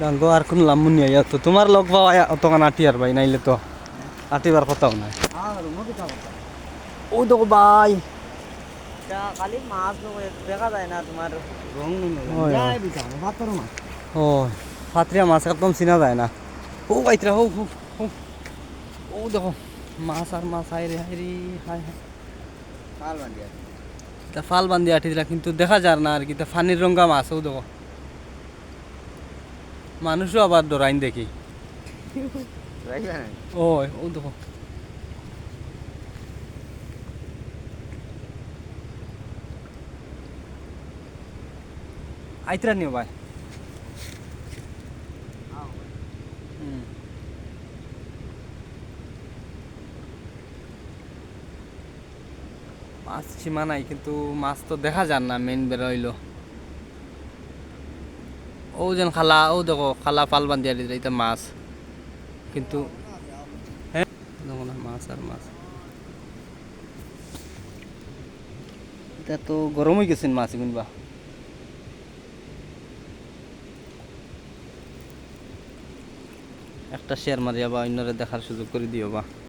গাঙ্গো আর কোন লামুনি আইয়া তো তোমার লগ পাওয়া অতখান আটি আর ভাই নাইলে তো আটিবার কথাও নাই। ও দেখো ভাই খালি মাছ দেখা যায় না তোমার রং ও ফাতরিয়া মাছ একদম চিনা যায় না। ও বাইতরা হো হো হো ও দেখো মাছ আর মাছ হাইরে হাইরে হাই হাই তা ফাল বান্ধি আটি দিলা কিন্তু দেখা যার না আর কি তা ফানির রঙ্গা মাছ ও দেখো মানুষও আবার ডরাইন দেখি ও ও দেখো আইতরা নিও ভাই মাছ সীমা নাই কিন্তু মাছ তো দেখা যান না মেইন বেরোইলো ও যেন খালা ও দেখো খালা পাল বান্ধিয়া দিলে এটা মাছ কিন্তু হ্যাঁ দেখো না মাছ আর মাছ এটা তো গরম হয়ে গেছেন মাছ কিনবা একটা শেয়ার মারিয়া বা অন্যরে দেখার সুযোগ করে দিও বা